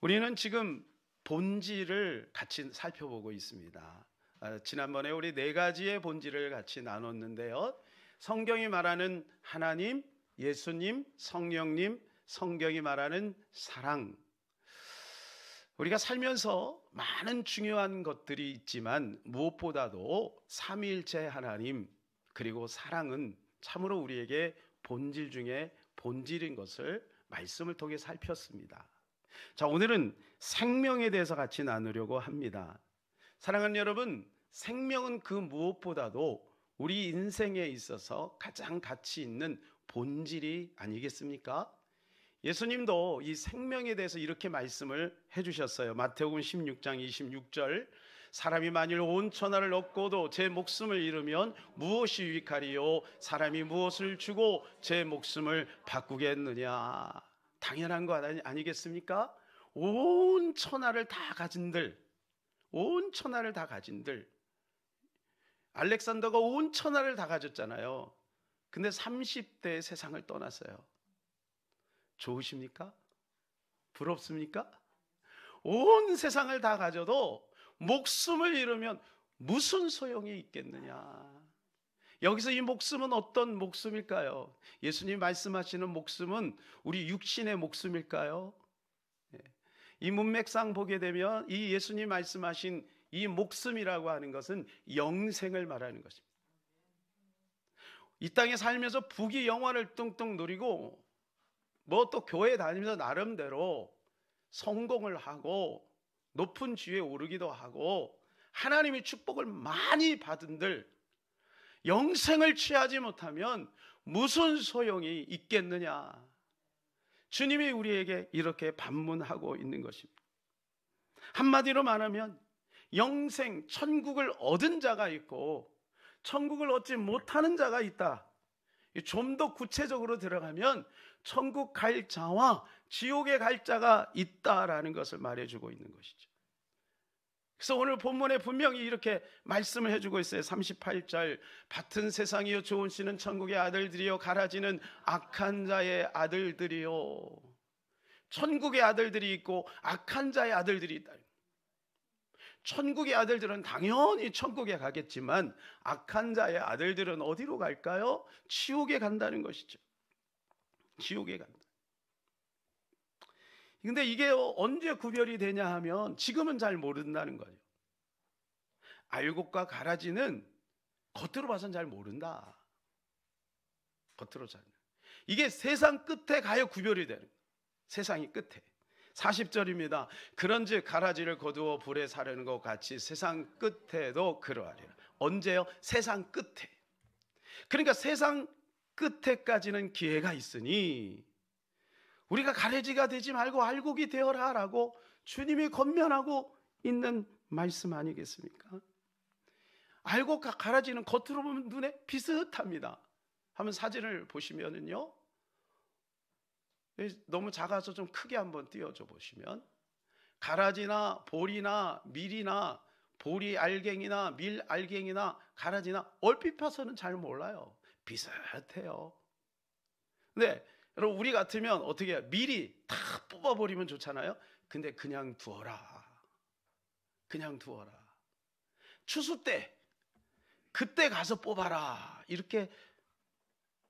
우리는 지금 본질을 같이 살펴보고 있습니다. 지난번에 우리 네 가지의 본질을 같이 나눴는데요. 성경이 말하는 하나님, 예수님, 성령님, 성경이 말하는 사랑. 우리가 살면서 많은 중요한 것들이 있지만 무엇보다도 삼위일체 하나님 그리고 사랑은 참으로 우리에게 본질 중에 본질인 것을 말씀을 통해 살폈습니다. 자, 오늘은 생명에 대해서 같이 나누려고 합니다. 사랑하는 여러분, 생명은 그 무엇보다도 우리 인생에 있어서 가장 가치 있는 본질이 아니겠습니까? 예수님도 이 생명에 대해서 이렇게 말씀을 해주셨어요. 마태복음 16장 26절, 사람이 만일 온 천하를 얻고도 제 목숨을 잃으면 무엇이 유익하리요? 사람이 무엇을 주고 제 목숨을 바꾸겠느냐? 당연한 거 아니겠습니까? 온 천하를 다 가진들, 알렉산더가 온 천하를 다 가졌잖아요. 근데 30대에 세상을 떠났어요. 좋으십니까? 부럽습니까? 온 세상을 다 가져도 목숨을 잃으면 무슨 소용이 있겠느냐? 여기서 이 목숨은 어떤 목숨일까요? 예수님 말씀하시는 목숨은 우리 육신의 목숨일까요? 이 문맥상 보게 되면 이 예수님 말씀하신 이 목숨이라고 하는 것은 영생을 말하는 것입니다. 이 땅에 살면서 부귀영화를 뚱뚱 누리고 뭐 또 교회 다니면서 나름대로 성공을 하고 높은 지위에 오르기도 하고 하나님의 축복을 많이 받은들 영생을 취하지 못하면 무슨 소용이 있겠느냐? 주님이 우리에게 이렇게 반문하고 있는 것입니다. 한마디로 말하면 영생, 천국을 얻은 자가 있고 천국을 얻지 못하는 자가 있다. 좀 더 구체적으로 들어가면 천국 갈 자와 지옥에 갈 자가 있다라는 것을 말해주고 있는 것이죠. 그래서 오늘 본문에 분명히 이렇게 말씀을 해주고 있어요. 38절, 같은 세상이요 좋은 씨는 천국의 아들들이요 가라지는 악한 자의 아들들이요. 천국의 아들들이 있고 악한 자의 아들들이 있다. 천국의 아들들은 당연히 천국에 가겠지만 악한 자의 아들들은 어디로 갈까요? 지옥에 간다는 것이죠. 지옥에 간다. 근데 이게 언제 구별이 되냐 하면 지금은 잘 모른다는 거예요. 알곡과 가라지는 겉으로 봐서는 잘 모른다. 겉으로 잘. 이게 세상 끝에 가야 구별이 되는 거예요. 세상이 끝에. 40절입니다. 그런즉 가라지를 거두어 불에 사르는 것 같이 세상 끝에도 그러하리라. 언제요? 세상 끝에. 그러니까 세상 끝에까지는 기회가 있으니 우리가 가라지가 되지 말고 알곡이 되어라라고 주님이 권면하고 있는 말씀 아니겠습니까? 알곡과 가라지는 겉으로 보면 눈에 비슷합니다. 한번 사진을 보시면은요, 너무 작아서 좀 크게 한번 띄워줘 보시면 가라지나 볼이나 밀이나 보리 알갱이나 밀 알갱이나 가라지나 얼핏 봐서는 잘 몰라요. 비슷해요. 근데 여러분 우리 같으면 어떻게 해요? 미리 다 뽑아버리면 좋잖아요. 근데 그냥 두어라. 그냥 두어라. 추수 때 그때 가서 뽑아라. 이렇게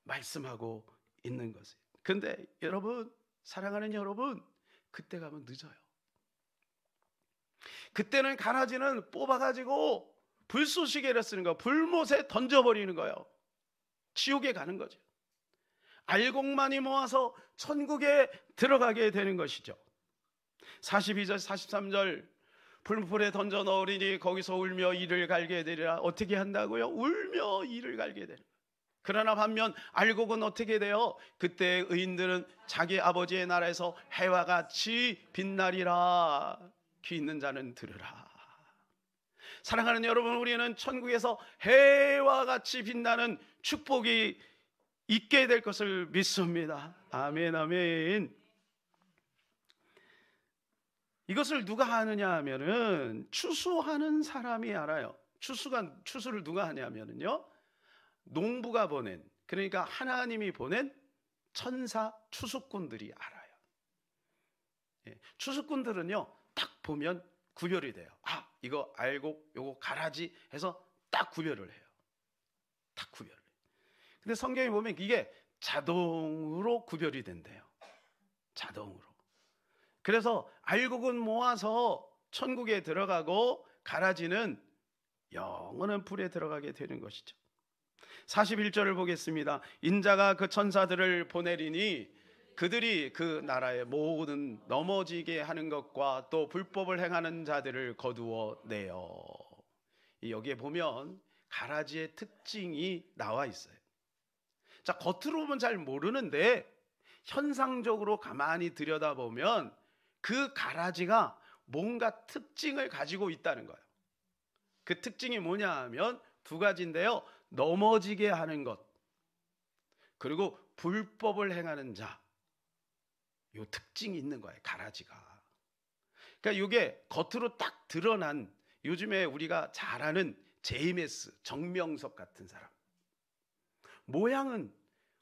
말씀하고 있는 것이에요. 근데 여러분, 사랑하는 여러분, 그때 가면 늦어요. 그때는 가라지는 뽑아가지고 불쏘시개를 쓰는 거예요. 불못에 던져버리는 거예요. 지옥에 가는 거죠. 알곡만이 모아서 천국에 들어가게 되는 것이죠. 42절 43절 불불에 던져 넣으리니 거기서 울며 이를 갈게 되리라. 어떻게 한다고요? 울며 이를 갈게 되는 거예요. 그러나 반면 알곡은 어떻게 돼요? 그때 의인들은 자기 아버지의 나라에서 해와 같이 빛나리라. 귀 있는 자는 들으라. 사랑하는 여러분, 우리는 천국에서 해와 같이 빛나는 축복이 있게 될 것을 믿습니다. 아멘, 아멘. 이것을 누가 하느냐 하면은 추수하는 사람이 알아요. 추수를 누가 하냐면은요, 농부가 보낸, 그러니까 하나님이 보낸 천사 추수꾼들이 알아요. 추수꾼들은요 딱 보면 구별이 돼요. 아, 이거 알곡, 요거 가라지 해서 딱 구별을 해요. 딱 구별을. 근데 성경에 보면 이게 자동으로 구별이 된대요. 자동으로. 그래서 알곡은 모아서 천국에 들어가고 가라지는 영원한 불에 들어가게 되는 것이죠. 41절을 보겠습니다. 인자가 그 천사들을 보내리니 그들이 그 나라의 모든 넘어지게 하는 것과 또 불법을 행하는 자들을 거두어 내어. 여기에 보면 가라지의 특징이 나와 있어요. 자, 겉으로 보면 잘 모르는데 현상적으로 가만히 들여다보면 그 가라지가 뭔가 특징을 가지고 있다는 거예요. 그 특징이 뭐냐 하면 두 가지인데요. 넘어지게 하는 것, 그리고 불법을 행하는 자. 요 특징이 있는 거예요, 가라지가. 그러니까 이게 겉으로 딱 드러난, 요즘에 우리가 잘 아는 JMS, 정명석 같은 사람. 모양은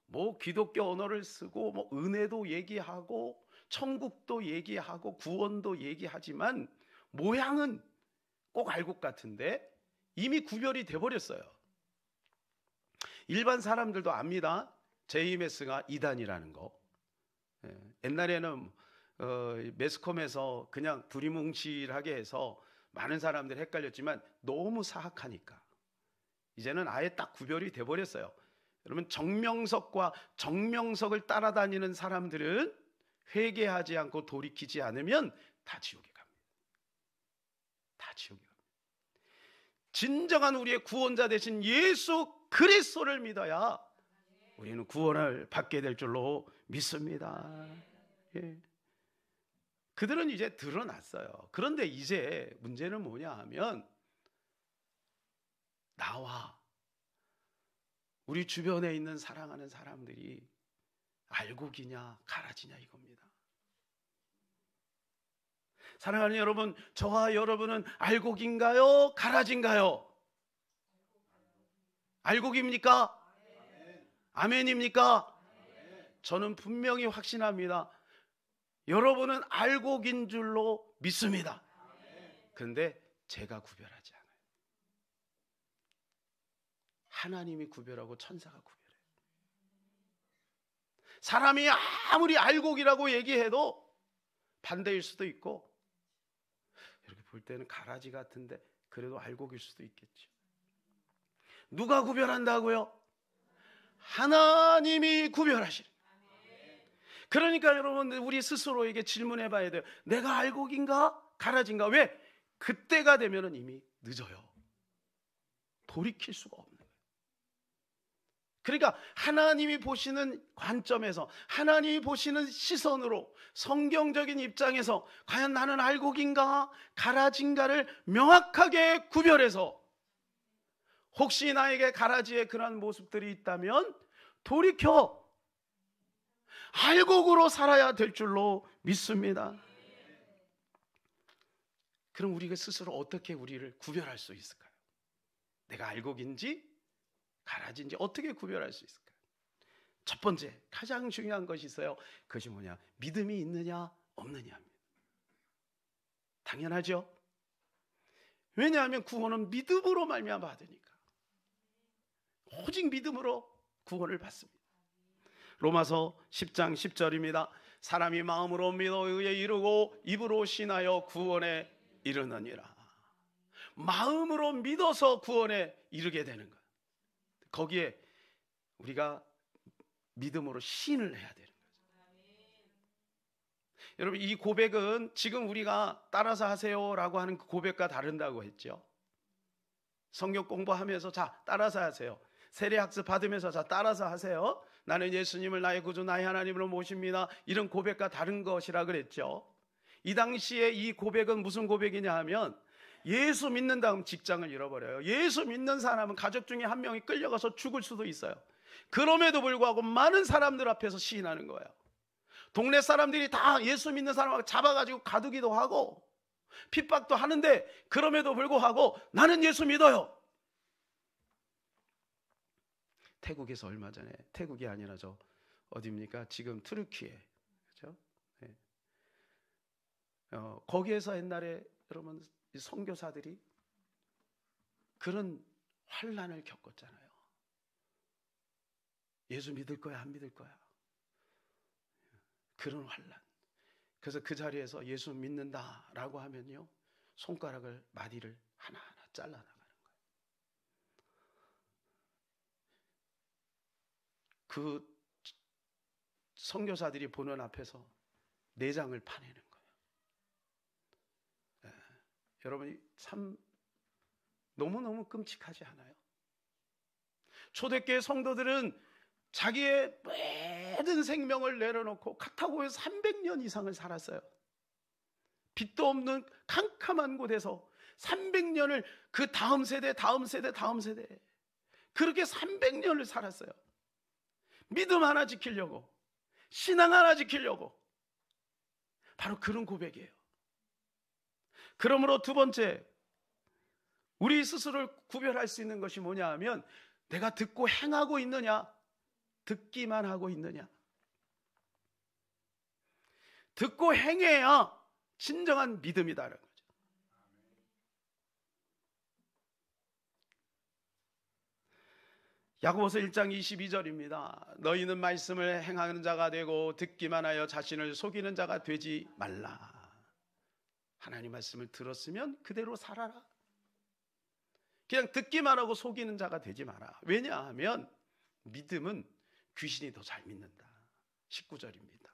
뭐 기독교 언어를 쓰고 뭐 은혜도 얘기하고 천국도 얘기하고 구원도 얘기하지만 모양은 꼭 알곡 같은데 이미 구별이 돼버렸어요. 일반 사람들도 압니다. JMS가 이단이라는 거. 옛날에는 매스컴에서 그냥 두리뭉실하게 해서 많은 사람들이 헷갈렸지만 너무 사악하니까 이제는 아예 딱 구별이 돼버렸어요. 여러분, 정명석과 정명석을 따라다니는 사람들은 회개하지 않고 돌이키지 않으면 다 지옥에 갑니다. 다 지옥에 갑니다. 진정한 우리의 구원자 되신 예수 그리스도를 믿어야 우리는 구원을 받게 될 줄로 믿습니다. 예. 그들은 이제 드러났어요. 그런데 이제 문제는 뭐냐 하면 나와 우리 주변에 있는 사랑하는 사람들이 알곡이냐 가라지냐 이겁니다. 사랑하는 여러분, 저와 여러분은 알곡인가요? 가라지인가요? 알곡입니까? 아멘입니까? 저는 분명히 확신합니다. 여러분은 알곡인 줄로 믿습니다. 그런데 제가 구별하지 않아요. 하나님이 구별하고 천사가 구별해요. 사람이 아무리 알곡이라고 얘기해도 반대일 수도 있고, 이렇게 볼 때는 가라지 같은데 그래도 알곡일 수도 있겠죠. 누가 구별한다고요? 하나님이 구별하시는. 그러니까 여러분, 우리 스스로에게 질문해 봐야 돼요. 내가 알곡인가 가라지인가? 왜? 그때가 되면 이미 늦어요. 돌이킬 수가 없는 거예요. 그러니까 하나님이 보시는 관점에서, 하나님이 보시는 시선으로, 성경적인 입장에서 과연 나는 알곡인가 가라지인가를 명확하게 구별해서, 혹시 나에게 가라지의 그런 모습들이 있다면 돌이켜 알곡으로 살아야 될 줄로 믿습니다. 그럼 우리가 스스로 어떻게 우리를 구별할 수 있을까요? 내가 알곡인지 가라지인지 어떻게 구별할 수 있을까요? 첫 번째, 가장 중요한 것이 있어요. 그것이 뭐냐? 믿음이 있느냐 없느냐입니다. 당연하죠. 왜냐하면 구원은 믿음으로 말미암아 받으니까. 오직 믿음으로 구원을 받습니다. 로마서 10장 10절입니다. 사람이 마음으로 믿어 의에 이르고 입으로 신하여 구원에 이르느니라. 마음으로 믿어서 구원에 이르게 되는 것. 거기에 우리가 믿음으로 신을 해야 되는 거죠. 여러분, 이 고백은 지금 우리가 따라서 하세요라고 하는 그 고백과 다른다고 했죠. 성경 공부하면서 자 따라서 하세요. 세례학습 받으면서 자 따라서 하세요. 나는 예수님을 나의 구주 나의 하나님으로 모십니다. 이런 고백과 다른 것이라 그랬죠. 이 당시에 이 고백은 무슨 고백이냐 하면, 예수 믿는 다음 직장을 잃어버려요. 예수 믿는 사람은 가족 중에 한 명이 끌려가서 죽을 수도 있어요. 그럼에도 불구하고 많은 사람들 앞에서 시인하는 거예요. 동네 사람들이 다 예수 믿는 사람을 잡아가지고 가두기도 하고 핍박도 하는데, 그럼에도 불구하고 나는 예수 믿어요. 태국에서 얼마 전에, 태국이 아니라 저 어디입니까? 지금 트르키에, 그렇죠? 네. 거기에서 옛날에 여러분 선교사들이 그런 환난을 겪었잖아요. 예수 믿을 거야, 안 믿을 거야? 그런 환난. 그래서 그 자리에서 예수 믿는다라고 하면요, 손가락을 마디를 하나하나 잘라나가는 거예요. 그 선교사들이 보는 앞에서 내장을 파내는 거예요. 여러분이 참 너무너무 끔찍하지 않아요? 초대교회 성도들은 자기의 모든 생명을 내려놓고 카타고에서 300년 이상을 살았어요. 빛도 없는 캄캄한 곳에서 300년을 그 다음 세대 그렇게 300년을 살았어요. 믿음 하나 지키려고, 신앙 하나 지키려고. 바로 그런 고백이에요. 그러므로 두 번째, 우리 스스로를 구별할 수 있는 것이 뭐냐 하면, 내가 듣고 행하고 있느냐, 듣기만 하고 있느냐. 듣고 행해야 진정한 믿음이다라는 거죠. 야고보서 1장 22절입니다. 너희는 말씀을 행하는 자가 되고 듣기만 하여 자신을 속이는 자가 되지 말라. 하나님 말씀을 들었으면 그대로 살아라. 그냥 듣기만 하고 속이는 자가 되지 마라. 왜냐하면 믿음은 귀신이 더 잘 믿는다. 19절입니다.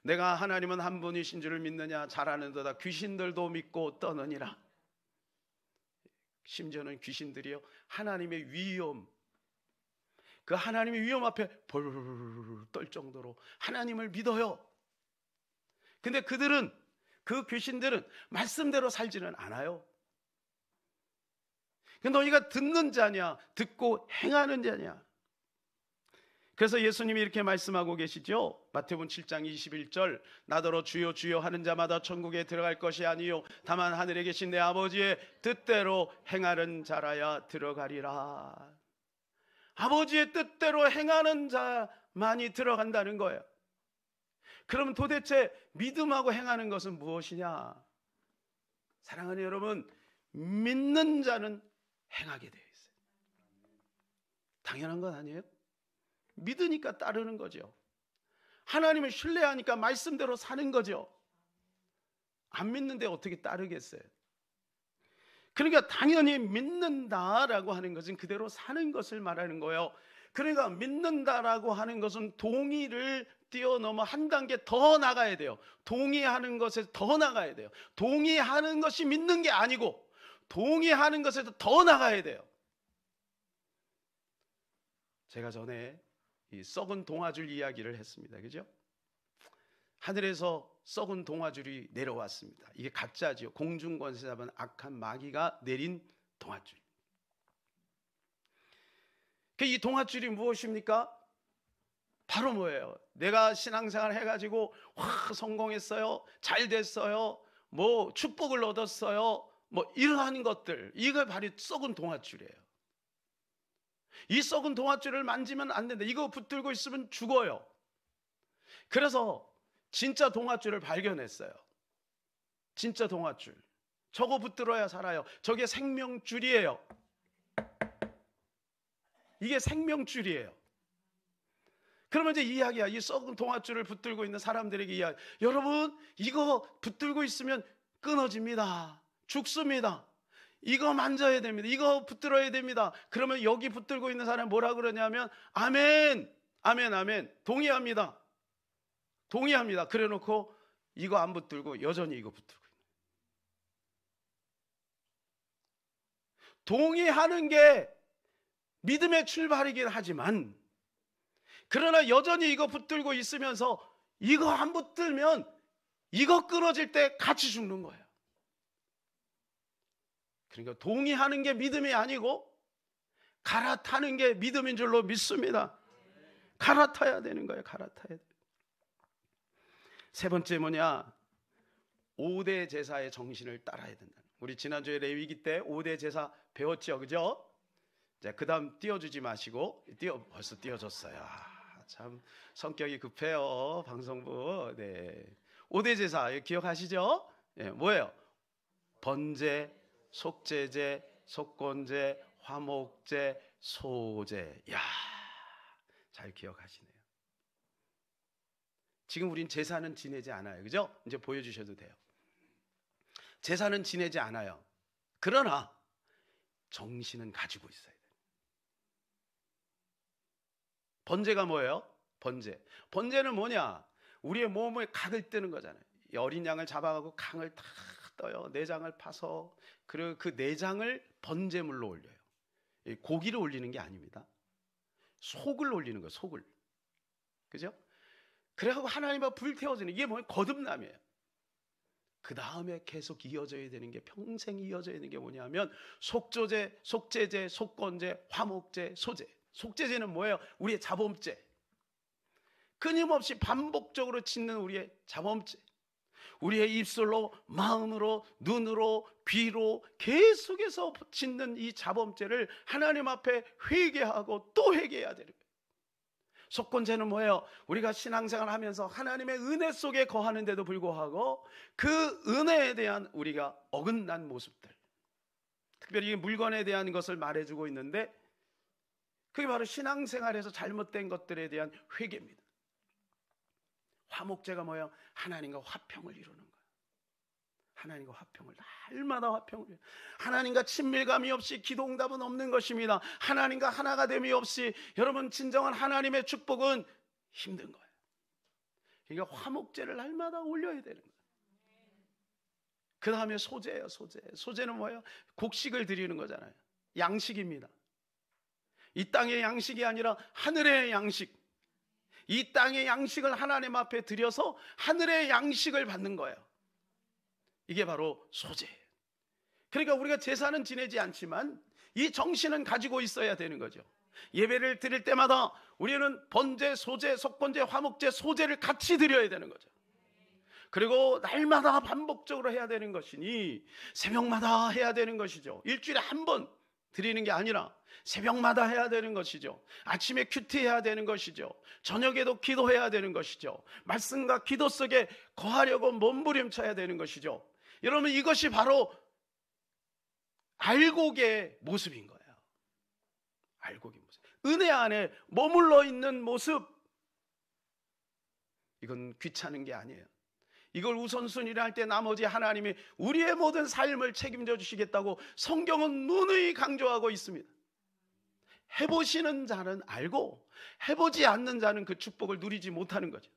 내가 하나님은 한 분이신 줄을 믿느냐? 잘 아는도다. 귀신들도 믿고 떠느니라. 심지어는 귀신들이요, 하나님의 위엄, 그 하나님의 위엄 앞에 벌벌 떨 정도로 하나님을 믿어요. 근데 그 귀신들은 말씀대로 살지는 않아요. 너희가 듣는 자냐, 듣고 행하는 자냐. 그래서 예수님이 이렇게 말씀하고 계시죠. 마태복음 7장 21절, 나더러 주여 주여 하는 자마다 천국에 들어갈 것이 아니요 다만 하늘에 계신 내 아버지의 뜻대로 행하는 자라야 들어가리라. 아버지의 뜻대로 행하는 자만이 들어간다는 거예요. 그럼 도대체 믿음하고 행하는 것은 무엇이냐? 사랑하는 여러분, 믿는 자는 행하게 되어 있어요. 당연한 건 아니에요? 믿으니까 따르는 거죠. 하나님을 신뢰하니까 말씀대로 사는 거죠. 안 믿는데 어떻게 따르겠어요? 그러니까 당연히 믿는다라고 하는 것은 그대로 사는 것을 말하는 거예요. 그러니까 믿는다라고 하는 것은 동의를 뛰어넘어 한 단계 더 나가야 돼요. 동의하는 것에 더 나가야 돼요. 동의하는 것이 믿는 게 아니고 동의하는 것에서 더 나가야 돼요. 제가 전에 이 썩은 동아줄 이야기를 했습니다. 그죠? 하늘에서 썩은 동아줄이 내려왔습니다. 이게 가짜지요. 공중권세 잡은 악한 마귀가 내린 동아줄. 이 동아줄이 무엇입니까? 바로 뭐예요? 내가 신앙생활 해가지고 성공했어요, 잘 됐어요, 뭐 축복을 얻었어요, 뭐 이러한 것들, 이거 바로 썩은 동아줄이에요. 이 썩은 동아줄을 만지면 안 된다. 이거 붙들고 있으면 죽어요. 그래서 진짜 동아줄을 발견했어요. 진짜 동아줄. 저거 붙들어야 살아요. 저게 생명줄이에요. 이게 생명줄이에요. 그러면 이제 이야기야. 이 썩은 동아줄을 붙들고 있는 사람들에게 이야기. 여러분, 이거 붙들고 있으면 끊어집니다. 죽습니다. 이거 만져야 됩니다. 이거 붙들어야 됩니다. 그러면 여기 붙들고 있는 사람이 뭐라 그러냐면 아멘, 아멘, 아멘. 동의합니다. 동의합니다. 그래 놓고 이거 안 붙들고 여전히 이거 붙들고 있는. 동의하는 게 믿음의 출발이긴 하지만, 그러나 여전히 이거 붙들고 있으면서 이거 안 붙들면 이거 끊어질 때 같이 죽는 거예요. 그러니까 동의하는 게 믿음이 아니고 갈아타는 게 믿음인 줄로 믿습니다. 갈아타야 되는 거예요. 갈아타야 돼요. 세 번째 뭐냐? 5대 제사의 정신을 따라야 된다. 우리 지난주에 레위기 때 5대 제사 배웠죠, 그죠? 그 다음 띄워주지 마시고 벌써 띄워줬어요. 참 성격이 급해요, 방송부. 네. 5대 제사 기억하시죠? 예, 뭐예요? 번제, 속죄제, 속건제, 화목제, 소제. 야, 잘 기억하시네요. 지금 우린 제사는 지내지 않아요. 그죠? 이제 보여주셔도 돼요. 제사는 지내지 않아요. 그러나 정신은 가지고 있어야 돼요. 번제가 뭐예요? 번제는 뭐냐? 우리의 몸을 각을 뜨는 거잖아요. 이 어린 양을 잡아가고 강을 다 떠요. 내장을 파서 그리고 그 내장을 번제물로 올려요. 고기를 올리는 게 아닙니다. 속을 올리는 거예요. 속을. 그죠? 그래갖고 하나님 앞에 불태워지는, 이게 뭐예요? 거듭남이에요. 그 다음에 계속 이어져야 되는 게, 평생 이어져야 되는 게 뭐냐면 속죄제, 속건제, 화목제, 소제. 속죄제는 뭐예요? 우리의 자범죄. 끊임없이 반복적으로 짓는 우리의 자범죄. 우리의 입술로, 마음으로, 눈으로, 귀로 계속해서 짓는 이 자범죄를 하나님 앞에 회개하고 또 회개해야 되는 거예요. 속건제는 뭐예요? 우리가 신앙생활 하면서 하나님의 은혜 속에 거하는데도 불구하고 그 은혜에 대한 우리가 어긋난 모습들, 특별히 물건에 대한 것을 말해주고 있는데, 그게 바로 신앙생활에서 잘못된 것들에 대한 회개입니다. 화목제가 뭐예요? 하나님과 화평을 이루는 거예요. 하나님과 화평을, 날마다 화평을 이루는, 하나님과 친밀감이 없이 기도응답은 없는 것입니다. 하나님과 하나가 됨이 없이 여러분 진정한 하나님의 축복은 힘든 거예요. 그러니까 화목제를 날마다 올려야 되는 거예요. 그 다음에 소제예요. 소제는 뭐예요? 곡식을 드리는 거잖아요. 양식입니다. 이 땅의 양식이 아니라 하늘의 양식. 이 땅의 양식을 하나님 앞에 드려서 하늘의 양식을 받는 거예요. 이게 바로 소제예요. 그러니까 우리가 제사는 지내지 않지만 이 정신은 가지고 있어야 되는 거죠. 예배를 드릴 때마다 우리는 번제, 소제, 속건제, 화목제, 소제를 같이 드려야 되는 거죠. 그리고 날마다 반복적으로 해야 되는 것이니 새벽마다 해야 되는 것이죠. 일주일에 한 번 드리는 게 아니라 새벽마다 해야 되는 것이죠. 아침에 큐티해야 되는 것이죠. 저녁에도 기도해야 되는 것이죠. 말씀과 기도 속에 거하려고 몸부림쳐야 되는 것이죠. 여러분, 이것이 바로 알곡의 모습인 거예요. 알곡의 모습. 은혜 안에 머물러 있는 모습. 이건 귀찮은 게 아니에요. 이걸 우선순위를 할 때 나머지 하나님이 우리의 모든 삶을 책임져 주시겠다고 성경은 누누이 강조하고 있습니다. 해보시는 자는 알고 해보지 않는 자는 그 축복을 누리지 못하는 거죠.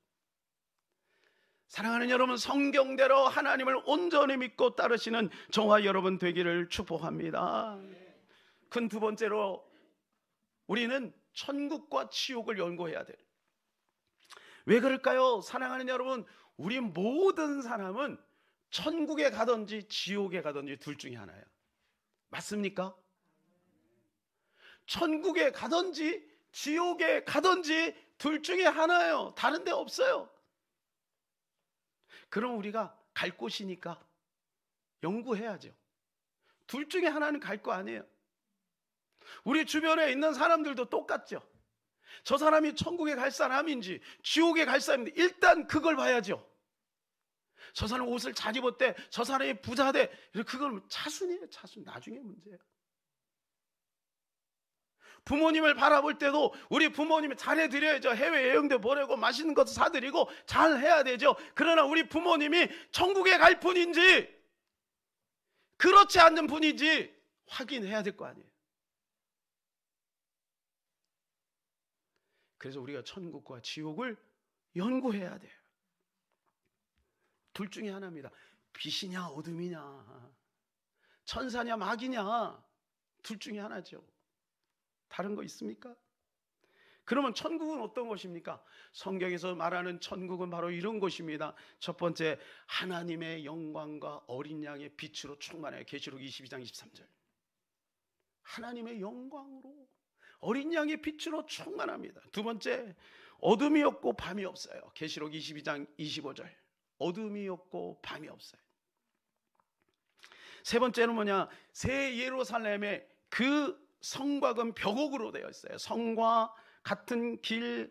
사랑하는 여러분, 성경대로 하나님을 온전히 믿고 따르시는 저와 여러분 되기를 축복합니다. 큰 두 번째로 우리는 천국과 지옥을 연구해야 돼요. 왜 그럴까요? 사랑하는 여러분, 우리 모든 사람은 천국에 가든지 지옥에 가든지 둘 중에 하나예요. 맞습니까? 천국에 가든지 지옥에 가든지 둘 중에 하나예요. 다른 데 없어요. 그럼 우리가 갈 곳이니까 연구해야죠. 둘 중에 하나는 갈 거 아니에요. 우리 주변에 있는 사람들도 똑같죠. 저 사람이 천국에 갈 사람인지 지옥에 갈 사람인지 일단 그걸 봐야죠. 저 사람 옷을 잘 입었대, 저 사람이 부자대, 그걸 차순이에요. 차순, 나중에 문제예요. 부모님을 바라볼 때도 우리 부모님이 잘해드려야죠. 해외여행도 보내고 맛있는 것도 사드리고 잘해야 되죠. 그러나 우리 부모님이 천국에 갈 분인지 그렇지 않는 분인지 확인해야 될 거 아니에요. 그래서 우리가 천국과 지옥을 연구해야 돼요. 둘 중에 하나입니다. 빛이냐 어둠이냐, 천사냐 마귀냐, 둘 중에 하나죠. 다른 거 있습니까? 그러면 천국은 어떤 것입니까? 성경에서 말하는 천국은 바로 이런 곳입니다. 첫 번째, 하나님의 영광과 어린 양의 빛으로 충만해요. 계시록 22장 23절. 하나님의 영광으로 어린 양의 빛으로 충만합니다. 두 번째, 어둠이 없고 밤이 없어요. 계시록 22장 25절. 어둠이 없고 밤이 없어요. 세 번째는 뭐냐? 새 예루살렘의 그 성과 금 벽옥으로 되어 있어요. 성과 같은 길은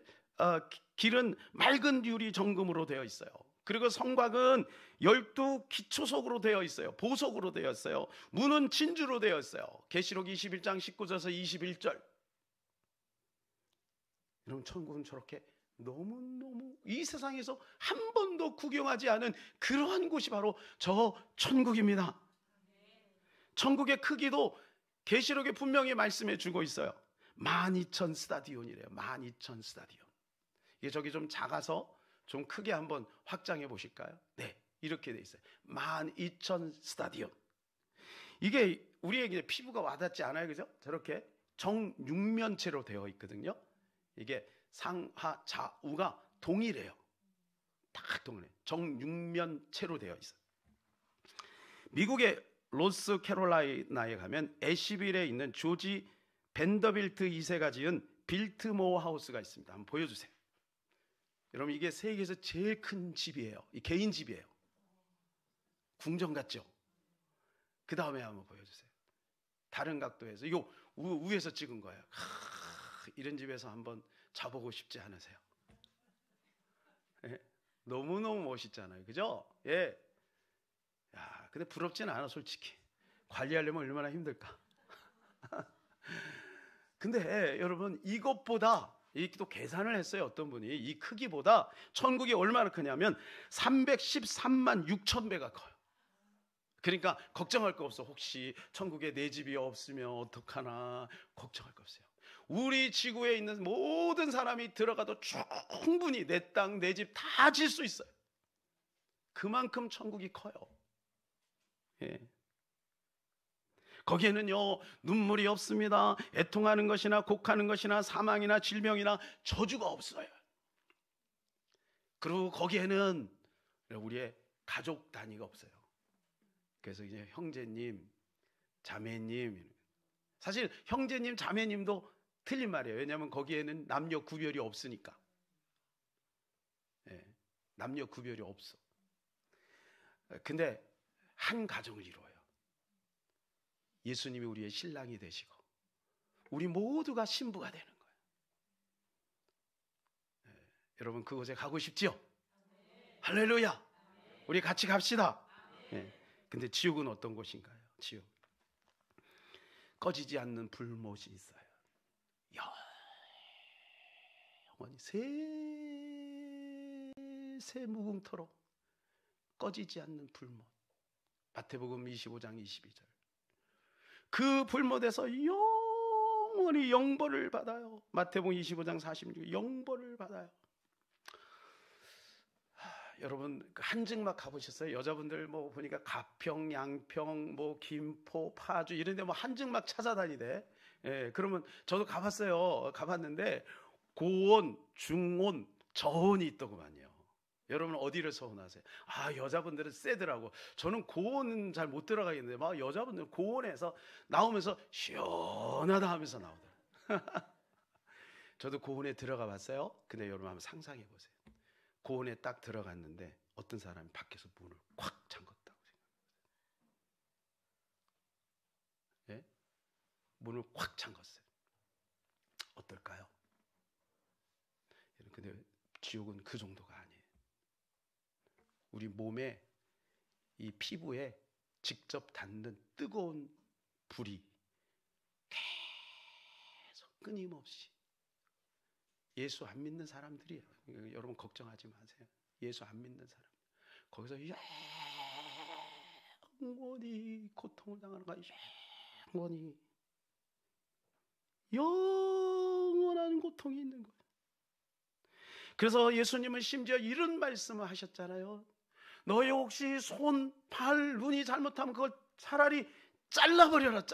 맑은 유리 정금으로 되어 있어요. 그리고 성곽은 12기초석으로 되어 있어요. 보석으로 되어 있어요. 문은 진주로 되어 있어요. 계시록 21장 19절에서 21절. 여러분, 천국은 저렇게 너무너무 이 세상에서 한 번도 구경하지 않은 그러한 곳이 바로 저 천국입니다. 천국의 크기도 계시록에 분명히 말씀해 주고 있어요. 12,000 스타디온이래요. 12,000 스타디온. 이게 저기 좀 작아서 좀 크게 한번 확장해 보실까요? 네, 이렇게 돼 있어요. 12,000 스타디온. 이게 우리에게 피부가 와닿지 않아요, 그죠? 저렇게 정육면체로 되어 있거든요. 이게 상하 좌우가 동일해요. 딱 동일해요. 정육면체로 되어 있어요. 미국의 노스캐롤라이나에 가면 애쉬빌에 있는 조지 벤더빌트 2세가 지은 빌트모어 하우스가 있습니다. 한번 보여주세요. 여러분, 이게 세계에서 제일 큰 집이에요. 이 개인 집이에요. 궁전 같죠? 그 다음에 한번 보여주세요. 다른 각도에서. 이거 위에서 찍은 거예요. 이런 집에서 한번 자보고 싶지 않으세요? 예? 너무너무 멋있잖아요. 그죠? 예. 야, 근데 부럽지는 않아, 솔직히. 관리하려면 얼마나 힘들까? 근데 여러분, 이것보다 또 계산을 했어요. 어떤 분이 이 크기보다 천국이 얼마나 크냐면 313만 6천 배가 커요. 그러니까 걱정할 거 없어. 혹시 천국에 내 집이 없으면 어떡하나 걱정할 거 없어요. 우리 지구에 있는 모든 사람이 들어가도 충분히 내 땅, 내 집 다 질 수 있어요. 그만큼 천국이 커요. 예. 거기에는요, 눈물이 없습니다. 애통하는 것이나 곡하는 것이나 사망이나 질병이나 저주가 없어요. 그리고 거기에는 우리의 가족 단위가 없어요. 그래서 이제 형제님, 자매님, 사실 형제님, 자매님도 틀린 말이에요. 왜냐하면 거기에는 남녀 구별이 없으니까. 예, 남녀 구별이 없어. 근데 한 가정을 이루어요. 예수님이 우리의 신랑이 되시고 우리 모두가 신부가 되는 거예요. 예, 여러분, 그곳에 가고 싶지요? 할렐루야. 우리 같이 갑시다. 예, 근데 지옥은 어떤 곳인가요? 지옥, 꺼지지 않는 불못이 있어요. 영원히 세세 무궁토록 꺼지지 않는 불못. 마태복음 25장 22절. 그 불못에서 영원히 영벌을 받아요. 마태복음 25장 46절. 영벌을 받아요. 여러분, 한증막 가보셨어요? 여자분들 뭐 보니까 가평, 양평, 뭐 김포, 파주 이런 데 뭐 한증막 찾아다니대. 예, 그러면 저도 가봤어요. 가봤는데 고온, 중온, 저온이 있더구만요. 여러분, 어디를 서운하세요? 아, 여자분들은 세더라고. 저는 고온은 잘 못 들어가겠는데 막 여자분들은 고온에서 나오면서 시원하다 하면서 나오더라고요. 저도 고온에 들어가 봤어요. 근데 여러분 한번 상상해 보세요. 고온에 딱 들어갔는데 어떤 사람이 밖에서 문을 콱 잠궜다고 생각해보세요. 예? 문을 콱 잠궜어요. 어떨까요? 근데 지옥은 그 정도가 아니에요. 우리 몸에, 이 피부에 직접 닿는 뜨거운 불이 계속 끊임없이. 예수 안 믿는 사람들이에요. 여러분 걱정하지 마세요. 예수 안 믿는 사람, 거기서 영원히 고통을 당하는 거야. 영원한 고통이 있는 거예요. 그래서 예수님은 심지어 이런 말씀을 하셨잖아요. 너희 혹시 손, 발, 눈이 잘못하면 그걸 차라리 잘라버려라.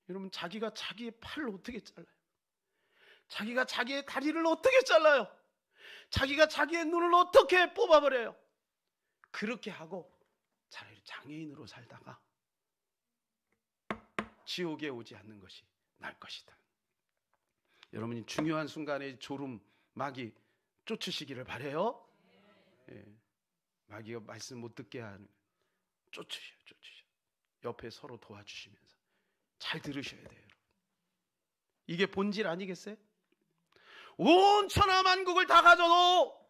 여러분, 자기가 자기의 팔을 어떻게 잘라요? 자기가 자기의 다리를 어떻게 잘라요? 자기가 자기의 눈을 어떻게 뽑아버려요? 그렇게 하고 차라리 장애인으로 살다가 지옥에 오지 않는 것이 나을 것이다. 여러분이 중요한 순간에 졸음, 마귀 쫓으시기를 바라요. 예, 마귀가 말씀 못 듣게 하는, 쫓으셔. 옆에 서로 도와주시면서 잘 들으셔야 돼요. 여러분. 이게 본질 아니겠어요? 온 천하 만국을 다 가져도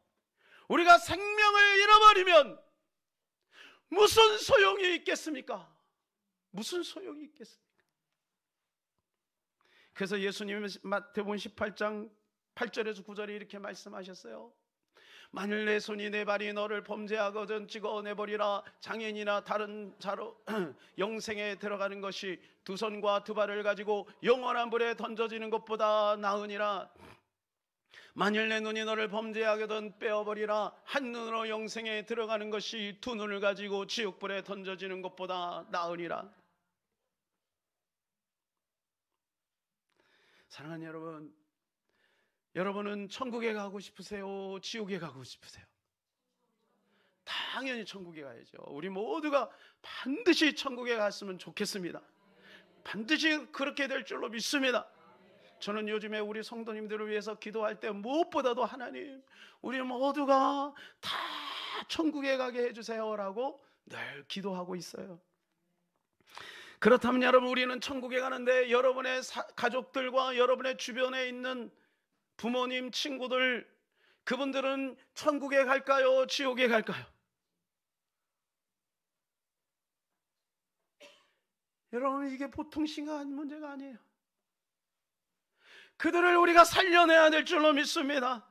우리가 생명을 잃어버리면 무슨 소용이 있겠습니까? 무슨 소용이 있겠습니까? 그래서 예수님은 마태복음 18장 8절에서 9절에 이렇게 말씀하셨어요. 만일 내 손이 내 발이 너를 범죄하거든 찍어내버리라. 장애인이나 다른 자로 영생에 들어가는 것이 두 손과 두 발을 가지고 영원한 불에 던져지는 것보다 나으니라. 만일 내 눈이 너를 범죄하거든 빼어버리라. 한 눈으로 영생에 들어가는 것이 두 눈을 가지고 지옥불에 던져지는 것보다 나으니라. 사랑하는 여러분, 여러분은 천국에 가고 싶으세요? 지옥에 가고 싶으세요? 당연히 천국에 가야죠. 우리 모두가 반드시 천국에 갔으면 좋겠습니다. 반드시 그렇게 될 줄로 믿습니다. 저는 요즘에 우리 성도님들을 위해서 기도할 때 무엇보다도 하나님, 우리 모두가 다 천국에 가게 해주세요라고 늘 기도하고 있어요. 그렇다면 여러분, 우리는 천국에 가는데 여러분의 가족들과 여러분의 주변에 있는 부모님, 친구들, 그분들은 천국에 갈까요? 지옥에 갈까요? 여러분, 이게 보통 심각한 문제가 아니에요. 그들을 우리가 살려내야 될 줄로 믿습니다.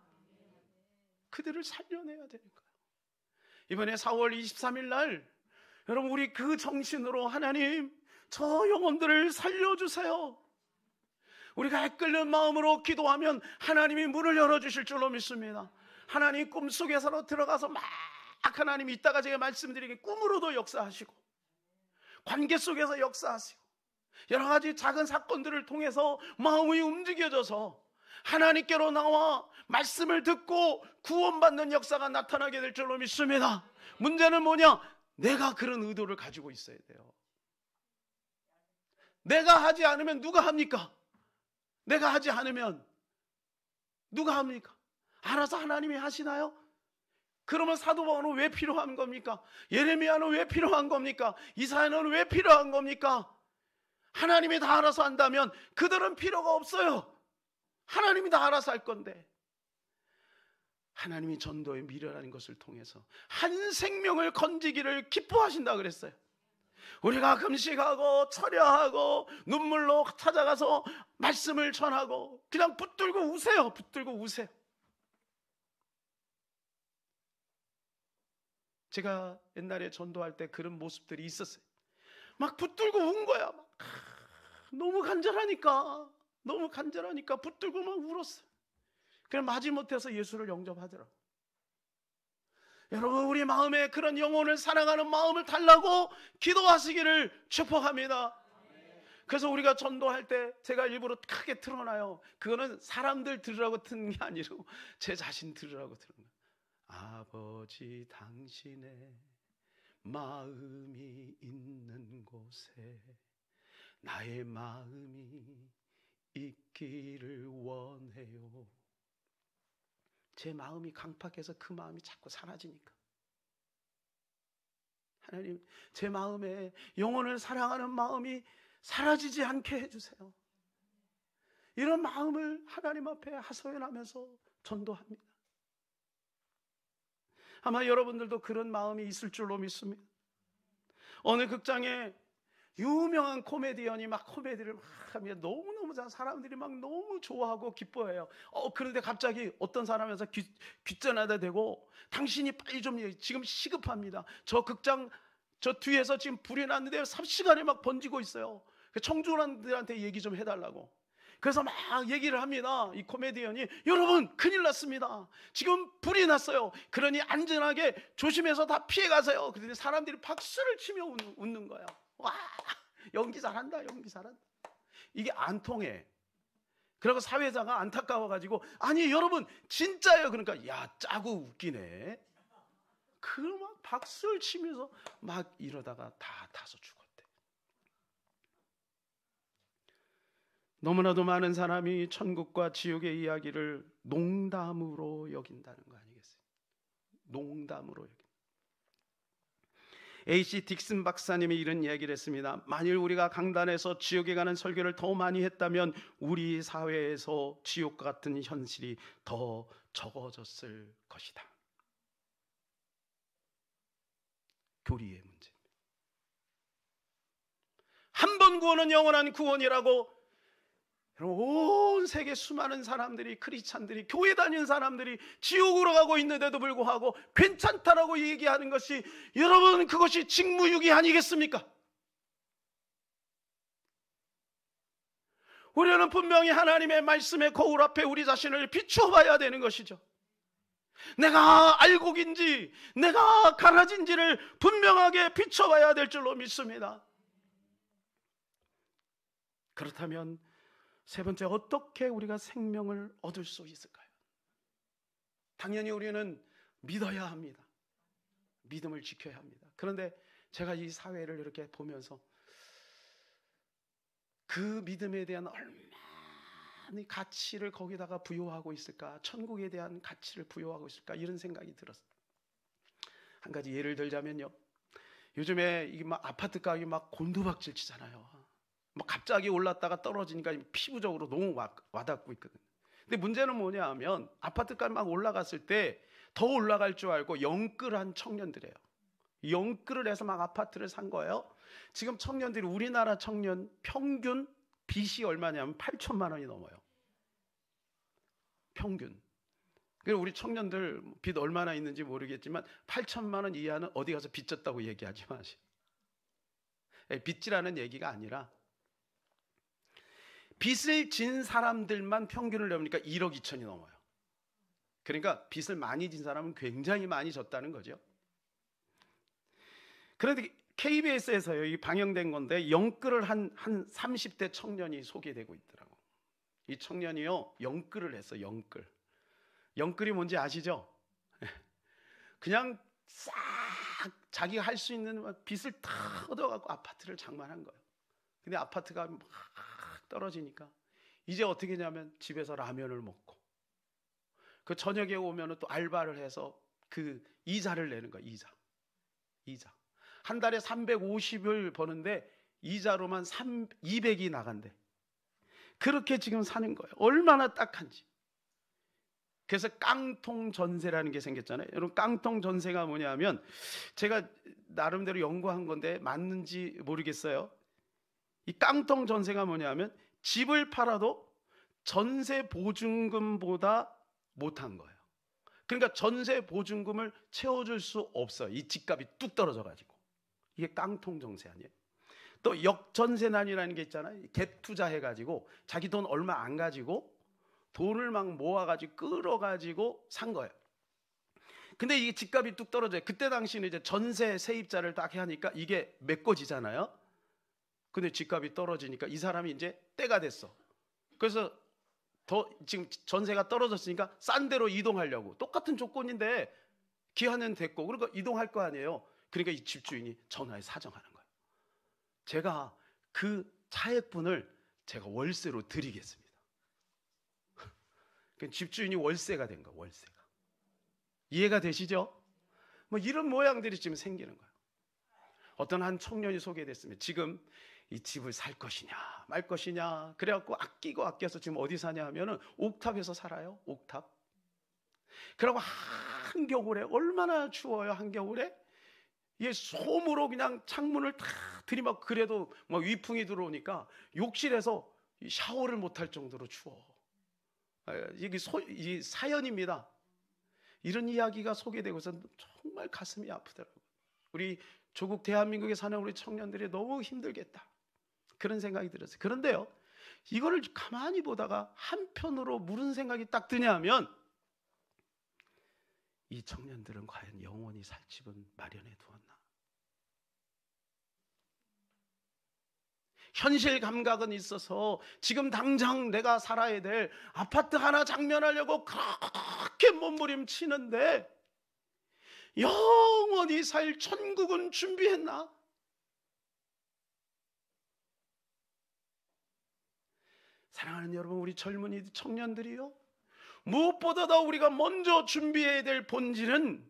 그들을 살려내야 되는 거예요. 이번에 4월 23일 날 여러분, 우리 그 정신으로 하나님, 저 영혼들을 살려주세요. 우리가 애끓는 마음으로 기도하면 하나님이 문을 열어주실 줄로 믿습니다. 하나님 꿈속에서 들어가서 막 하나님, 이따가 제가 말씀드리긴 꿈으로도 역사하시고 관계 속에서 역사하시고 여러 가지 작은 사건들을 통해서 마음이 움직여져서 하나님께로 나와 말씀을 듣고 구원받는 역사가 나타나게 될 줄로 믿습니다. 문제는 뭐냐? 내가 그런 의도를 가지고 있어야 돼요. 내가 하지 않으면 누가 합니까? 내가 하지 않으면 누가 합니까? 알아서 하나님이 하시나요? 그러면 사도 바울은 왜 필요한 겁니까? 예레미야는 왜 필요한 겁니까? 이사야는 왜 필요한 겁니까? 하나님이 다 알아서 한다면 그들은 필요가 없어요. 하나님이 다 알아서 할 건데, 하나님이 전도에 미련한 것을 통해서 한 생명을 건지기를 기뻐하신다 그랬어요. 우리가 금식하고 철야하고 눈물로 찾아가서 말씀을 전하고 그냥 붙들고 우세요. 붙들고 우세요. 제가 옛날에 전도할 때 그런 모습들이 있었어요. 막 붙들고 운 거야. 막 너무 간절하니까 붙들고 막 울었어요. 그냥 마지못해서 예수를 영접하더라고요. 여러분, 우리 마음에 그런 영혼을 사랑하는 마음을 달라고 기도하시기를 축복합니다. 그래서 우리가 전도할 때 제가 일부러 크게 틀어놔요. 그거는 사람들 들으라고 듣는 게 아니고 제 자신 들으라고 듣는 거예요. 아버지, 당신의 마음이 있는 곳에 나의 마음이 있기를 원해요. 제 마음이 강팍해서 그 마음이 자꾸 사라지니까, 하나님, 제 마음에 영혼을 사랑하는 마음이 사라지지 않게 해주세요. 이런 마음을 하나님 앞에 하소연하면서 전도합니다. 아마 여러분들도 그런 마음이 있을 줄로 믿습니다. 어느 극장에 유명한 코미디언이 막 코미디를 막 하면 너무너무 사람들이 막 너무 좋아하고 기뻐해요. 그런데 갑자기 어떤 사람에서 귀전하다 대고, 당신이 빨리 좀, 지금 시급합니다. 저 극장 저 뒤에서 지금 불이 났는데 삽시간에 막 번지고 있어요. 청중들한테 얘기 좀 해달라고. 그래서 막 얘기를 합니다. 이 코미디언이, 여러분 큰일 났습니다. 지금 불이 났어요. 그러니 안전하게 조심해서 다 피해가세요. 그런데 사람들이 박수를 치며 웃는 거야. 와, 연기 잘한다, 연기 잘한다. 이게 안 통해. 그리고 사회자가 안타까워가지고, 아니 여러분 진짜예요. 그러니까, 야, 짜고 웃기네. 그 막 박수를 치면서 막 이러다가 다 타서 죽었대. 너무나도 많은 사람이 천국과 지옥의 이야기를 농담으로 여긴다는 거 아니겠어요? 농담으로 여긴다. A.C. 딕슨 박사님이 이런 얘기를 했습니다. 만일 우리가 강단에서 지옥에 가는 설교를 더 많이 했다면 우리 사회에서 지옥 같은 현실이 더 적어졌을 것이다. 교리의 문제입니다. 한 번 구원은 영원한 구원이라고 온 세계 수많은 사람들이, 크리스찬들이, 교회 다니는 사람들이 지옥으로 가고 있는데도 불구하고 괜찮다라고 얘기하는 것이, 여러분, 그것이 직무유기 아니겠습니까? 우리는 분명히 하나님의 말씀의 거울 앞에 우리 자신을 비춰봐야 되는 것이죠. 내가 알곡인지 내가 가라진지를 분명하게 비춰봐야 될 줄로 믿습니다. 그렇다면 세 번째, 어떻게 우리가 생명을 얻을 수 있을까요? 당연히 우리는 믿어야 합니다. 믿음을 지켜야 합니다. 그런데 제가 이 사회를 이렇게 보면서 그 믿음에 대한 얼마나 가치를 거기다가 부여하고 있을까, 천국에 대한 가치를 부여하고 있을까, 이런 생각이 들었어요. 한 가지 예를 들자면요, 요즘에 이게 막 아파트 가격이 막 곤두박질 치잖아요. 막 갑자기 올랐다가 떨어지니까 피부적으로 너무 와닿고 있거든요. 근데 문제는 뭐냐 하면, 아파트값 막 올라갔을 때 더 올라갈 줄 알고 영끌한 청년들이에요. 영끌을 해서 막 아파트를 산 거예요. 지금 청년들이, 우리나라 청년 평균 빚이 얼마냐면 8천만 원이 넘어요. 평균. 그리고 우리 청년들 빚 얼마나 있는지 모르겠지만 8천만 원 이하는 어디 가서 빚졌다고 얘기하지 마세요. 빚지라는 얘기가 아니라 빚을 진 사람들만 평균을 내보니까 1억 2천이 넘어요. 그러니까 빚을 많이 진 사람은 굉장히 많이 졌다는 거죠. 그런데 KBS에서요, 이 방영된 건데, 영끌을 한 30대 청년이 소개되고 있더라고. 이 청년이요, 영끌을 했어. 영끌이 뭔지 아시죠? 그냥 싹 자기가 할 수 있는 빚을 다 얻어갖고 아파트를 장만한 거예요. 근데 아파트가 막 떨어지니까 이제 어떻게 하냐면 집에서 라면을 먹고, 그 저녁에 오면 또 알바를 해서 그 이자를 내는 거야. 이자. 한 달에 350을 버는데 이자로만 200이 나간대. 그렇게 지금 사는 거예요. 얼마나 딱한지. 그래서 깡통 전세라는 게 생겼잖아요. 여러분, 깡통 전세가 뭐냐면, 제가 나름대로 연구한 건데 맞는지 모르겠어요. 이 깡통 전세가 뭐냐면, 집을 팔아도 전세 보증금보다 못한 거예요. 그러니까 전세 보증금을 채워줄 수 없어요. 이 집값이 뚝 떨어져가지고. 이게 깡통 전세 아니에요? 또 역전세난이라는 게 있잖아요. 갭 투자해가지고 자기 돈 얼마 안 가지고 돈을 막 모아가지고 끌어가지고 산 거예요. 근데 이게 집값이 뚝 떨어져요. 그때 당시는 이제 전세 세입자를 딱 하니까 이게 메꿔지잖아요. 근데 집값이 떨어지니까 이 사람이 이제 때가 됐어. 그래서 지금 전세가 떨어졌으니까 싼 데로 이동하려고, 똑같은 조건인데 기한은 됐고, 그러니까 이동할 거 아니에요. 그러니까 이 집주인이 전화해 사정하는 거예요. 제가 그 차액분을 제가 월세로 드리겠습니다. 집주인이 월세가 된 거예요. 월세가. 이해가 되시죠? 뭐 이런 모양들이 지금 생기는 거예요. 어떤 한 청년이 소개됐습니다. 지금 이 집을 살 것이냐 말 것이냐, 그래갖고 아껴서 지금 어디 사냐 하면은 옥탑에서 살아요. 옥탑. 그러고 한겨울에 얼마나 추워요. 한겨울에 이 솜으로 그냥 창문을 다 들이막, 그래도 막 위풍이 들어오니까 욕실에서 샤워를 못할 정도로 추워. 이게 이 사연입니다. 이런 이야기가 소개되고서 정말 가슴이 아프더라고요. 우리 조국 대한민국에 사는 우리 청년들이 너무 힘들겠다, 그런 생각이 들었어요. 그런데요, 이거를 가만히 보다가 한편으로 무슨 생각이 딱 드냐면, 이 청년들은 과연 영원히 살 집은 마련해 두었나? 현실 감각은 있어서 지금 당장 내가 살아야 될 아파트 하나 장만하려고 그렇게 몸부림치는데 영원히 살 천국은 준비했나? 사랑하는 여러분, 우리 젊은이 청년들이요, 무엇보다도 우리가 먼저 준비해야 될 본질은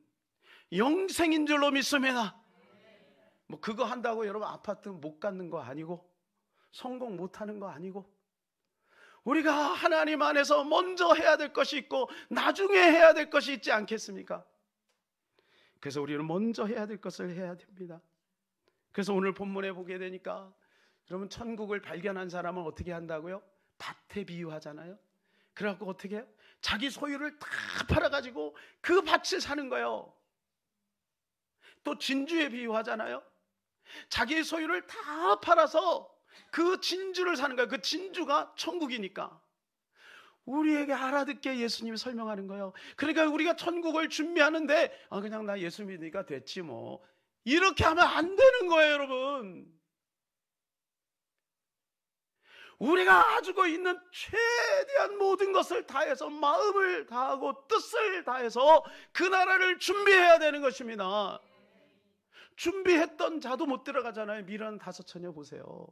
영생인 줄로 믿습니다. 뭐 그거 한다고 여러분 아파트 못 갖는 거 아니고, 성공 못하는 거 아니고, 우리가 하나님 안에서 먼저 해야 될 것이 있고 나중에 해야 될 것이 있지 않겠습니까? 그래서 우리는 먼저 해야 될 것을 해야 됩니다. 그래서 오늘 본문에 보게 되니까 여러분, 천국을 발견한 사람은 어떻게 한다고요? 밭에 비유하잖아요. 그래갖고 어떻게 해요? 자기 소유를 다 팔아가지고 그 밭을 사는 거예요. 또 진주에 비유하잖아요. 자기 소유를 다 팔아서 그 진주를 사는 거예요. 그 진주가 천국이니까. 우리에게 알아듣게 예수님이 설명하는 거예요. 그러니까 우리가 천국을 준비하는데 그냥 나 예수 믿으니까 됐지 뭐, 이렇게 하면 안 되는 거예요. 여러분, 우리가 가지고 있는 최대한 모든 것을 다해서, 마음을 다하고 뜻을 다해서 그 나라를 준비해야 되는 것입니다. 준비했던 자도 못 들어가잖아요. 미련 5처녀 보세요.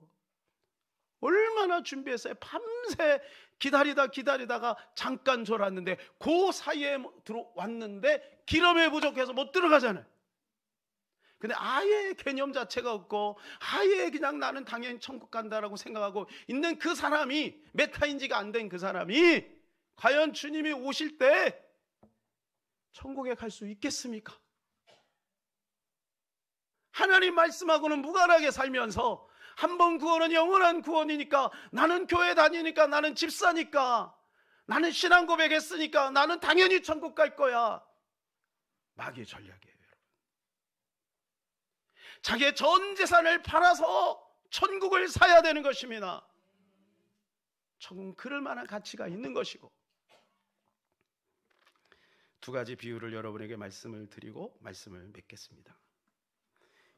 얼마나 준비했어요. 밤새 기다리다가 잠깐 졸았는데 그 사이에 들어왔는데 기름이 부족해서 못 들어가잖아요. 근데 아예 개념 자체가 없고 아예 그냥 나는 당연히 천국 간다라고 생각하고 있는 그 사람이, 메타인지가 안 된 그 사람이 과연 주님이 오실 때 천국에 갈 수 있겠습니까? 하나님 말씀하고는 무관하게 살면서 한 번 구원은 영원한 구원이니까, 나는 교회 다니니까, 나는 집사니까, 나는 신앙 고백했으니까 나는 당연히 천국 갈 거야. 마귀의 전략이에요. 자기의 전 재산을 팔아서 천국을 사야 되는 것입니다. 천국은 그럴 만한 가치가 있는 것이고. 두 가지 비유를 여러분에게 말씀을 드리고 말씀을 맺겠습니다.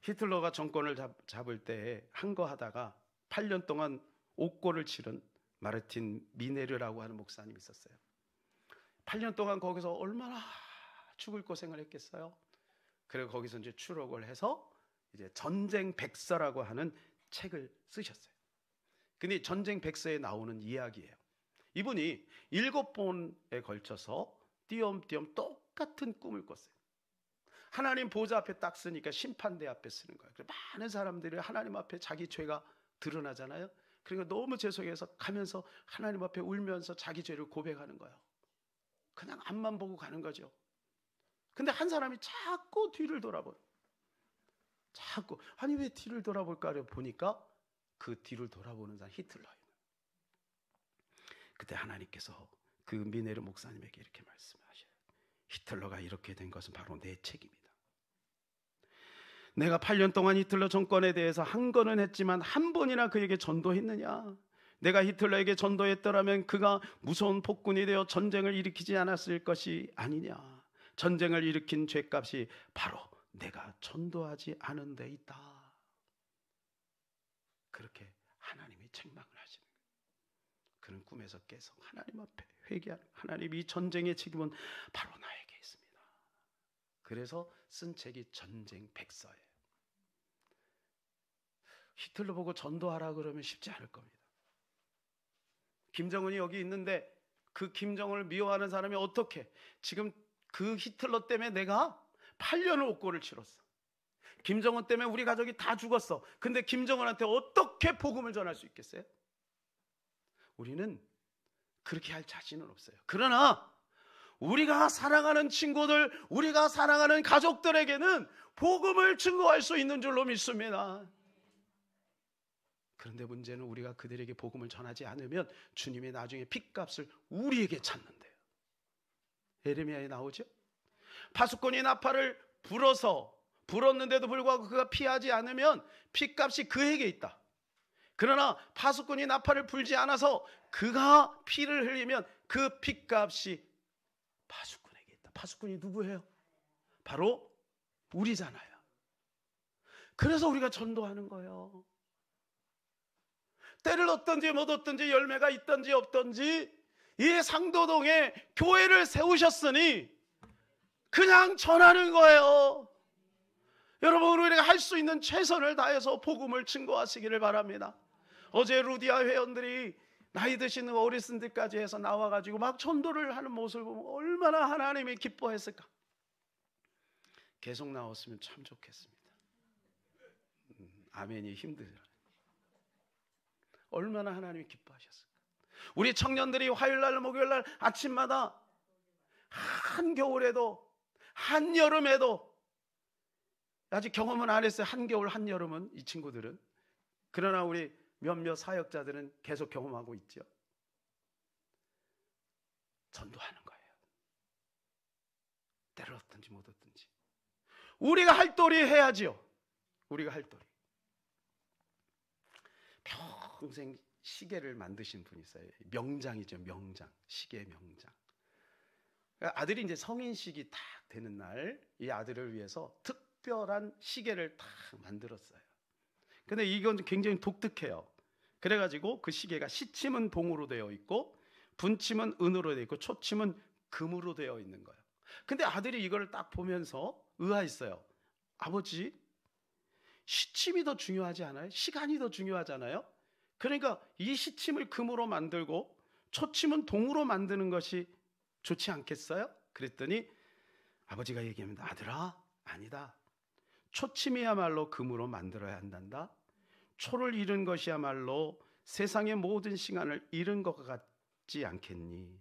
히틀러가 정권을 잡을 때 한 거 하다가 8년 동안 옥고를 치른 마르틴 미네르라고 하는 목사님이 있었어요. 8년 동안 거기서 얼마나 죽을 고생을 했겠어요. 그리고 거기서 이제 추록을 해서 이제 전쟁 백서라고 하는 책을 쓰셨어요. 근데 전쟁 백서에 나오는 이야기예요. 이분이 7번에 걸쳐서 띄엄띄엄 똑같은 꿈을 꿨어요. 하나님 보좌 앞에 딱 쓰니까 심판대 앞에 쓰는 거예요. 많은 사람들이 하나님 앞에 자기 죄가 드러나잖아요. 그러니까 너무 죄송해서 가면서 하나님 앞에 울면서 자기 죄를 고백하는 거예요. 그냥 앞만 보고 가는 거죠. 근데 한 사람이 자꾸 뒤를 돌아봐요. 자꾸, 아니 왜 뒤를 돌아볼까를 보니까 그 뒤를 돌아보는 사람 히틀러예요. 그때 하나님께서 그 미네르 목사님에게 이렇게 말씀하셔요. 히틀러가 이렇게 된 것은 바로 내 책임이다. 내가 8년 동안 히틀러 정권에 대해서 한 거는 했지만 한 번이나 그에게 전도했느냐? 내가 히틀러에게 전도했더라면 그가 무서운 폭군이 되어 전쟁을 일으키지 않았을 것이 아니냐? 전쟁을 일으킨 죄값이 바로 내가 전도하지 않은 데 있다. 그렇게 하나님이 책망을 하시는 거예요. 그는 꿈에서 깨서 하나님 앞에 회개하는, 하나님 이 전쟁의 책임은 바로 나에게 있습니다. 그래서 쓴 책이 전쟁 백서예요. 히틀러 보고 전도하라 그러면 쉽지 않을 겁니다. 김정은이 여기 있는데 그 김정은을 미워하는 사람이 어떻게, 지금 그 히틀러 때문에 내가 8년을 옥고를 치렀어. 김정은 때문에 우리 가족이 다 죽었어. 근데 김정은한테 어떻게 복음을 전할 수 있겠어요? 우리는 그렇게 할 자신은 없어요. 그러나 우리가 사랑하는 친구들, 우리가 사랑하는 가족들에게는 복음을 증거할 수 있는 줄로 믿습니다. 그런데 문제는 우리가 그들에게 복음을 전하지 않으면 주님이 나중에 핏값을 우리에게 찾는데요. 예레미야에 나오죠. 파수꾼이 나팔을 불었는데도 불구하고 그가 피하지 않으면 핏값이 그에게 있다. 그러나 파수꾼이 나팔을 불지 않아서 그가 피를 흘리면 그 핏값이 파수꾼에게 있다. 파수꾼이 누구예요? 바로 우리잖아요. 그래서 우리가 전도하는 거예요. 때를 얻든지 못 얻든지, 열매가 있든지 없든지, 이 상도동에 교회를 세우셨으니 그냥 전하는 거예요. 여러분, 우리가 할 수 있는 최선을 다해서 복음을 증거하시기를 바랍니다. 어제 루디아 회원들이 나이 드신 어르신들까지 해서 나와가지고 막 전도를 하는 모습을 보면 얼마나 하나님이 기뻐했을까. 계속 나왔으면 참 좋겠습니다. 아멘이 힘들어요. 얼마나 하나님이 기뻐하셨을까. 우리 청년들이 화요일날 목요일날 아침마다 한겨울에도 한여름에도 아직 경험은 안 했어요. 한겨울 한여름은 이 친구들은. 그러나 우리 몇몇 사역자들은 계속 경험하고 있죠. 전도하는 거예요. 때를 얻든지 못 얻든지 우리가 할 도리 해야지요. 우리가 할 도리. 평생 시계를 만드신 분이 있어요. 명장이죠. 명장. 시계 명장. 아들이 이제 성인식이 딱 되는 날 이 아들을 위해서 특별한 시계를 딱 만들었어요. 근데 이건 굉장히 독특해요. 그래가지고 그 시계가 시침은 동으로 되어 있고 분침은 은으로 되어 있고 초침은 금으로 되어 있는 거예요. 근데 아들이 이걸 딱 보면서 의아했어요. 아버지, 시침이 더 중요하지 않아요? 시간이 더 중요하잖아요? 그러니까 이 시침을 금으로 만들고 초침은 동으로 만드는 것이 좋지 않겠어요? 그랬더니 아버지가 얘기합니다. 아들아, 아니다. 초침이야말로 금으로 만들어야 한단다. 초를 잃은 것이야말로 세상의 모든 시간을 잃은 것 같지 않겠니?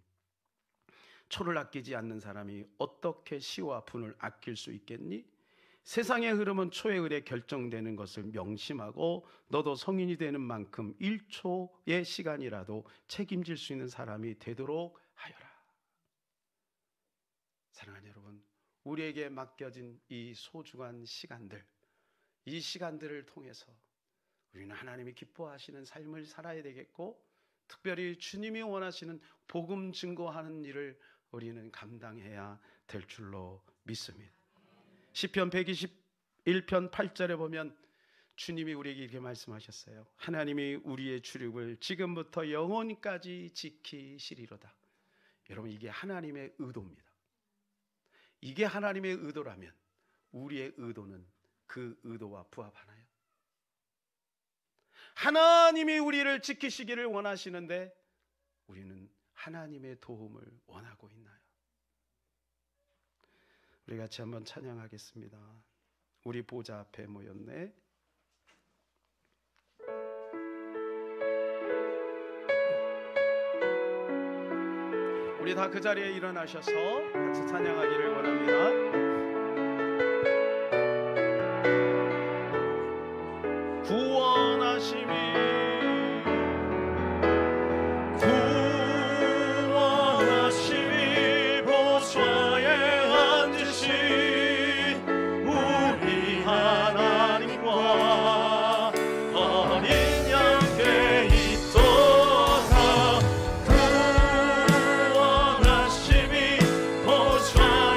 초를 아끼지 않는 사람이 어떻게 시와 분을 아낄 수 있겠니? 세상의 흐름은 초에 의해 결정되는 것을 명심하고 너도 성인이 되는 만큼 1초의 시간이라도 책임질 수 있는 사람이 되도록 하여라. 사랑하는 여러분, 우리에게 맡겨진 이 소중한 시간들, 이 시간들을 통해서 우리는 하나님이 기뻐하시는 삶을 살아야 되겠고, 특별히 주님이 원하시는 복음 증거하는 일을 우리는 감당해야 될 줄로 믿습니다. 시편 121편 8절에 보면 주님이 우리에게 이렇게 말씀하셨어요. 하나님이 우리의 출입을 지금부터 영원까지 지키시리로다. 여러분, 이게 하나님의 의도입니다. 이게 하나님의 의도라면 우리의 의도는 그 의도와 부합하나요? 하나님이 우리를 지키시기를 원하시는데 우리는 하나님의 도움을 원하고 있나요? 우리 같이 한번 찬양하겠습니다. 우리 보좌 앞에 모였네. 우리 다 그 자리에 일어나셔서 같이 찬양하기를 원합니다. 구원하심이 보좌에 앉으신 우리 하나님과 어린 양께 있도다. 구원하심이 보좌에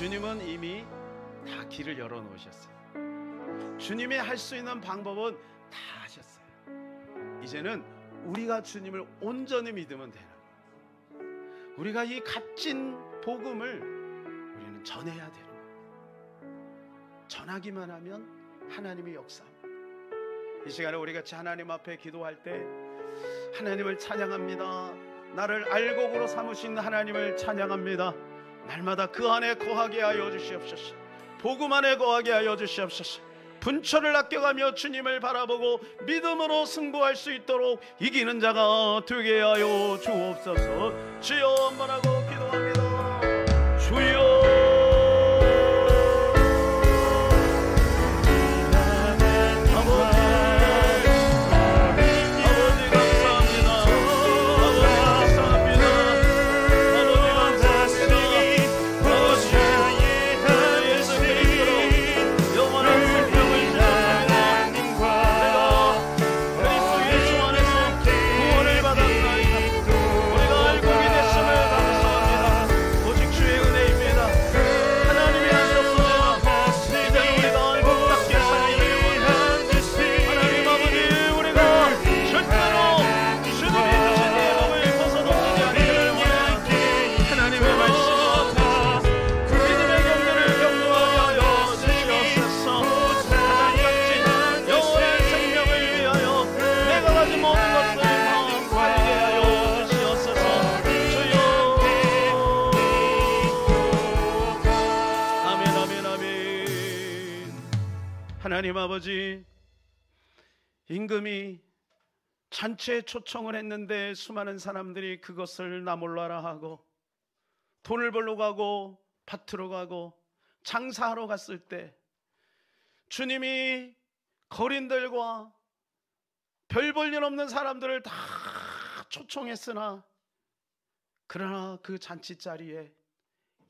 주님은 이미 다 길을 열어놓으셨어요. 주님이 할 수 있는 방법은 다 하셨어요. 이제는 우리가 주님을 온전히 믿으면 되는 거예요. 우리가 이 값진 복음을 우리는 전해야 되는 거예요. 전하기만 하면 하나님의 역사합니다. 이 시간에 우리 같이 하나님 앞에 기도할 때 하나님을 찬양합니다. 나를 알곡으로 삼으신 하나님을 찬양합니다. 날마다 그 안에 거하게 하여 주시옵소서. 복음 안에 거하게 하여 주시옵소서. 분초를 아껴가며 주님을 바라보고 믿음으로 승부할 수 있도록 이기는 자가 되게 하여 주옵소서. 주여 한번하고 기도합니다. 주여 하나님 아버지, 임금이 잔치에 초청을 했는데 수많은 사람들이 그것을 나 몰라라 하고 돈을 벌러 가고 밭으로 가고 장사하러 갔을 때 주님이 거린들과 별 볼 일 없는 사람들을 다 초청했으나 그러나 그 잔치 자리에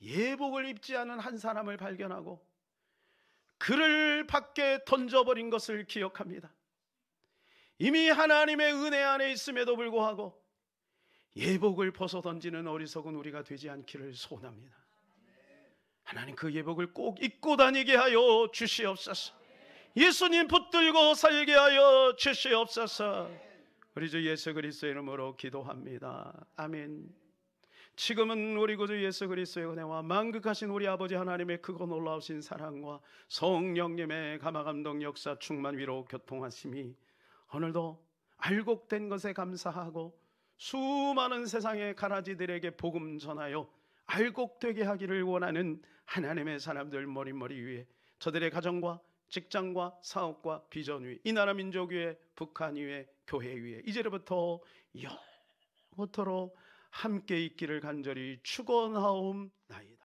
예복을 입지 않은 한 사람을 발견하고 그를 밖에 던져버린 것을 기억합니다. 이미 하나님의 은혜 안에 있음에도 불구하고 예복을 벗어 던지는 어리석은 우리가 되지 않기를 소원합니다. 하나님, 그 예복을 꼭 입고 다니게 하여 주시옵소서. 예수님 붙들고 살게 하여 주시옵소서. 우리 주 예수 그리스도의 이름으로 기도합니다. 아멘. 지금은 우리 구주 예수 그리스도의 은혜와 만극하신 우리 아버지 하나님의 크고 놀라우신 사랑과 성령님의 감화감동 역사 충만 위로 교통하심이 오늘도 알곡된 것에 감사하고 수많은 세상의 가라지들에게 복음 전하여 알곡되게 하기를 원하는 하나님의 사람들 머리머리 위에, 저들의 가정과 직장과 사업과 비전 위에, 이 나라 민족 위에, 북한 위에, 교회 위에 이제부터 영원토록 함께 있기를 간절히 축원하옵나이다.